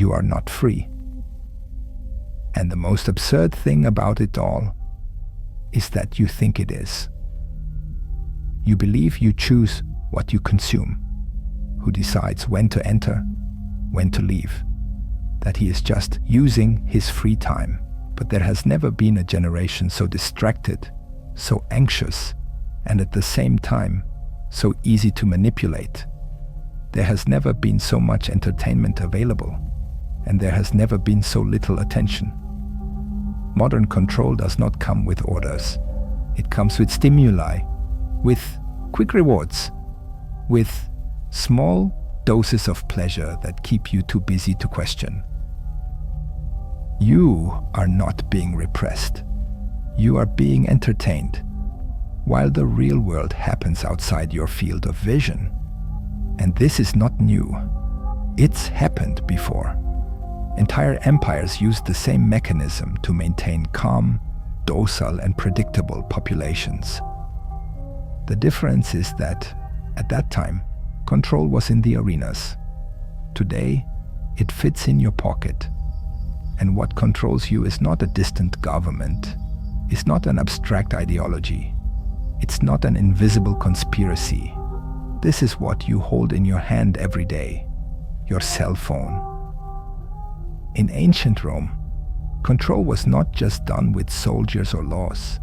you are not free. And the most absurd thing about it all is that you think it is. You believe you choose what you consume, who decides when to enter, when to leave, that he is just using his free time. But there has never been a generation so distracted, so anxious, and at the same time, so easy to manipulate. There has never been so much entertainment available, and there has never been so little attention. Modern control does not come with orders. It comes with stimuli, with quick rewards, with small doses of pleasure that keep you too busy to question. You are not being repressed. You are being entertained, while the real world happens outside your field of vision. And this is not new. It's happened before. Entire empires used the same mechanism to maintain calm, docile, and predictable populations. The difference is that, at that time, control was in the arenas. Today, it fits in your pocket. And what controls you is not a distant government, is not an abstract ideology. It's not an invisible conspiracy. This is what you hold in your hand every day, your cell phone. In ancient Rome, control was not just done with soldiers or laws.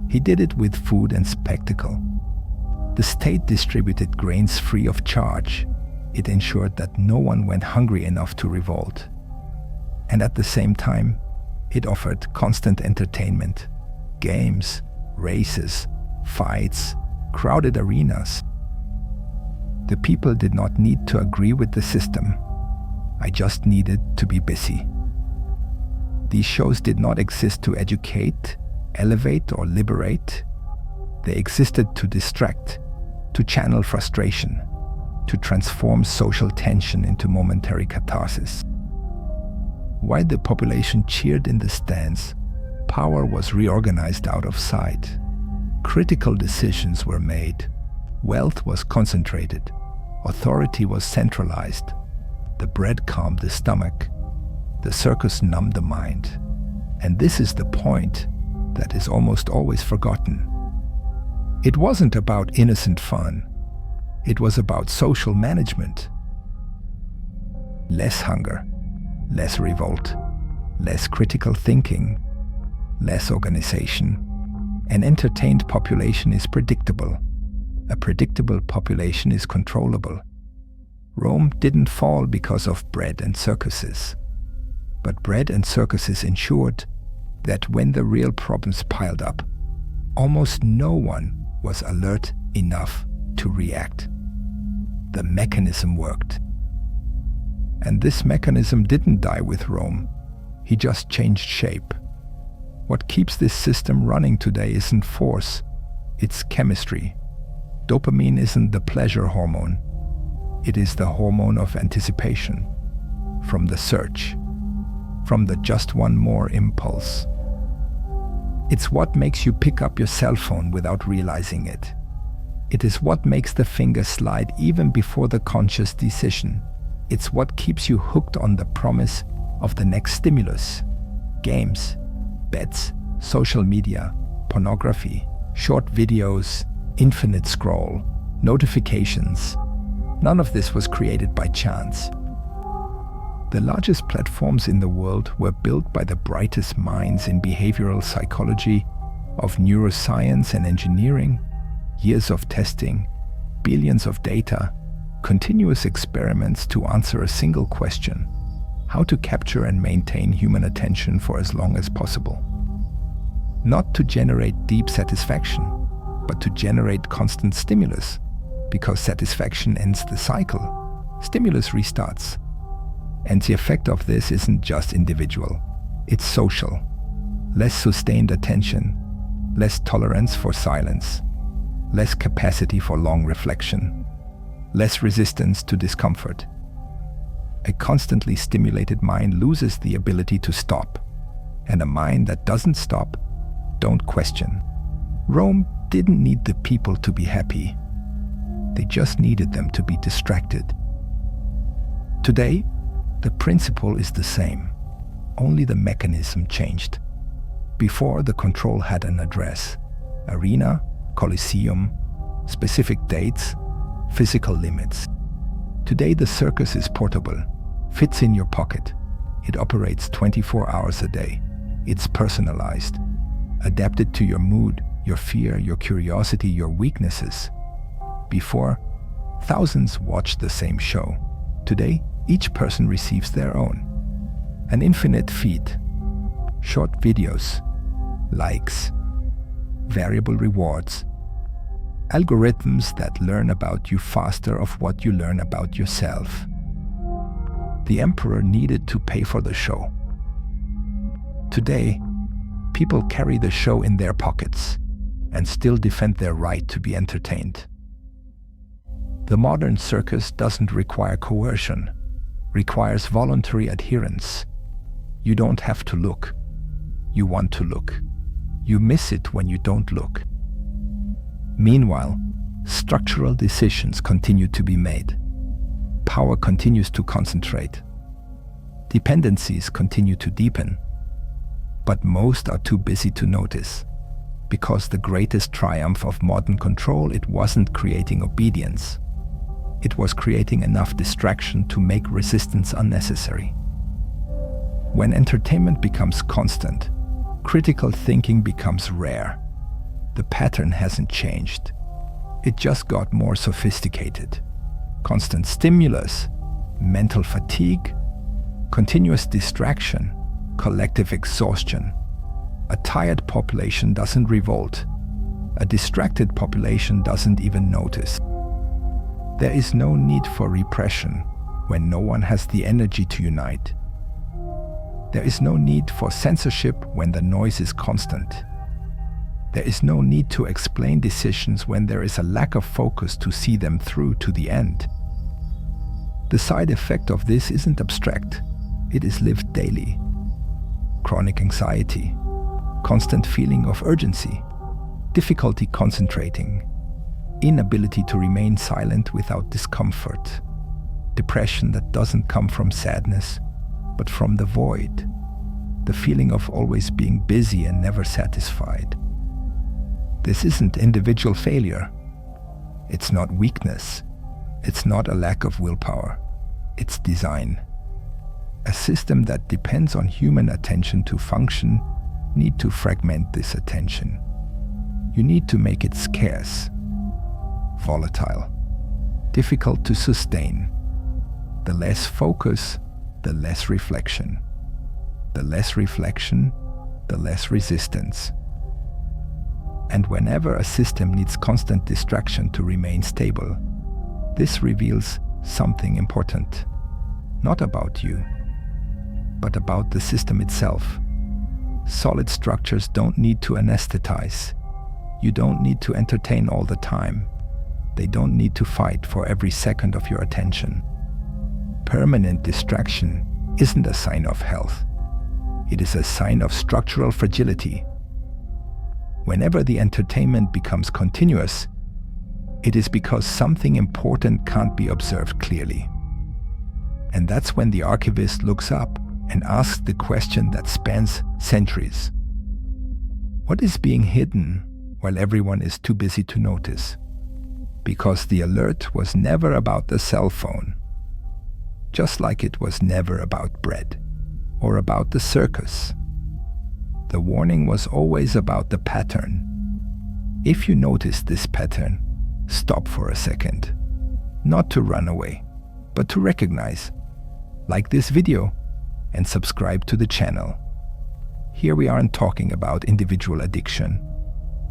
He did it with food and spectacle. The state distributed grains free of charge. It ensured that no one went hungry enough to revolt. And at the same time, it offered constant entertainment, games, races, fights, crowded arenas. The people did not need to agree with the system. I just needed to be busy. These shows did not exist to educate, elevate, or liberate. They existed to distract, to channel frustration, to transform social tension into momentary catharsis. While the population cheered in the stands, power was reorganized out of sight. Critical decisions were made. Wealth was concentrated. Authority was centralized. The bread calmed the stomach. The circus numbed the mind. And this is the point that is almost always forgotten. It wasn't about innocent fun. It was about social management. Less hunger, less revolt, less critical thinking, less organization. An entertained population is predictable. A predictable population is controllable. Rome didn't fall because of bread and circuses. But bread and circuses ensured that when the real problems piled up, almost no one was alert enough to react. The mechanism worked. And this mechanism didn't die with Rome. He just changed shape. What keeps this system running today isn't force, it's chemistry. Dopamine isn't the pleasure hormone. It is the hormone of anticipation. From the search. From the just one more impulse. It's what makes you pick up your cell phone without realizing it. It is what makes the finger slide even before the conscious decision. It's what keeps you hooked on the promise of the next stimulus. Games, bets, social media, pornography, short videos, infinite scroll, notifications. None of this was created by chance. The largest platforms in the world were built by the brightest minds in behavioral psychology, of neuroscience and engineering, years of testing, billions of data, continuous experiments to answer a single question: how to capture and maintain human attention for as long as possible. Not to generate deep satisfaction, but to generate constant stimulus, because satisfaction ends the cycle. Stimulus restarts. And the effect of this isn't just individual, it's social. Less sustained attention, less tolerance for silence, less capacity for long reflection, less resistance to discomfort. A constantly stimulated mind loses the ability to stop, and a mind that doesn't stop, don't question. Rome didn't need the people to be happy. They just needed them to be distracted. Today, The principle is the same, only the mechanism changed. Before, the control had an address: arena, coliseum, specific dates, physical limits. Today the circus is portable, fits in your pocket. It operates 24 hours a day. It's personalized, adapted to your mood, your fear, your curiosity, your weaknesses. Before, thousands watched the same show. Today, each person receives their own. An infinite feed, short videos, likes, variable rewards, algorithms that learn about you faster of what you learn about yourself. The emperor needed to pay for the show. Today, people carry the show in their pockets and still defend their right to be entertained. The modern circus doesn't require coercion, requires voluntary adherence. You don't have to look. You want to look. You miss it when you don't look. Meanwhile, structural decisions continue to be made. Power continues to concentrate. Dependencies continue to deepen. But most are too busy to notice, because the greatest triumph of modern control, it wasn't creating obedience. It was creating enough distraction to make resistance unnecessary. When entertainment becomes constant, critical thinking becomes rare. The pattern hasn't changed. It just got more sophisticated. Constant stimulus, mental fatigue, continuous distraction, collective exhaustion. A tired population doesn't revolt. A distracted population doesn't even notice. There is no need for repression when no one has the energy to unite. There is no need for censorship when the noise is constant. There is no need to explain decisions when there is a lack of focus to see them through to the end. The side effect of this isn't abstract. It is lived daily. Chronic anxiety, constant feeling of urgency, difficulty concentrating, inability to remain silent without discomfort, depression that doesn't come from sadness, but from the void, the feeling of always being busy and never satisfied. This isn't individual failure. It's not weakness. It's not a lack of willpower. It's design. A system that depends on human attention to function need to fragment this attention. You need to make it scarce, volatile, difficult to sustain. The less focus, the less reflection. The less reflection, the less resistance. And whenever a system needs constant distraction to remain stable, this reveals something important. Not about you, but about the system itself. Solid structures don't need to anesthetize. You don't need to entertain all the time. They don't need to fight for every second of your attention. Permanent distraction isn't a sign of health. It is a sign of structural fragility. Whenever the entertainment becomes continuous, it is because something important can't be observed clearly. And that's when the archivist looks up and asks the question that spans centuries. What is being hidden while everyone is too busy to notice? Because the alert was never about the cell phone, just like it was never about bread or about the circus. The warning was always about the pattern. If you notice this pattern, stop for a second. Not to run away, but to recognize. Like this video and subscribe to the channel. Here we aren't talking about individual addiction.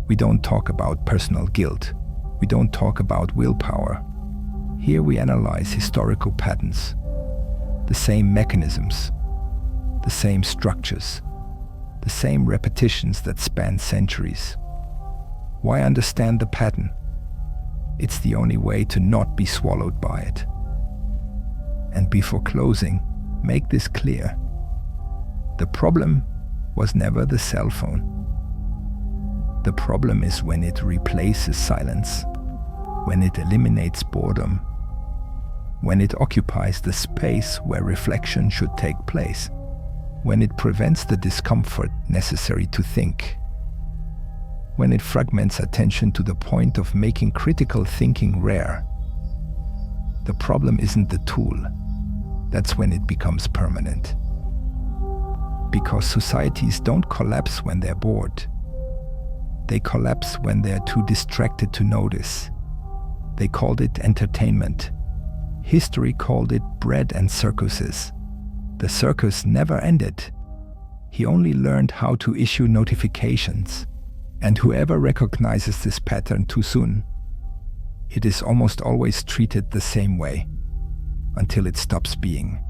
We don't talk about personal guilt. We don't talk about willpower. Here we analyze historical patterns, the same mechanisms, the same structures, the same repetitions that span centuries. Why understand the pattern? It's the only way to not be swallowed by it. And before closing, make this clear. The problem was never the cell phone. The problem is when it replaces silence, when it eliminates boredom, when it occupies the space where reflection should take place, when it prevents the discomfort necessary to think, when it fragments attention to the point of making critical thinking rare. The problem isn't the tool. That's when it becomes permanent. Because societies don't collapse when they're bored. They collapse when they're too distracted to notice. They called it entertainment. History called it bread and circuses. The circus never ended. He only learned how to issue notifications. And whoever recognizes this pattern too soon, it is almost always treated the same way, until it stops being.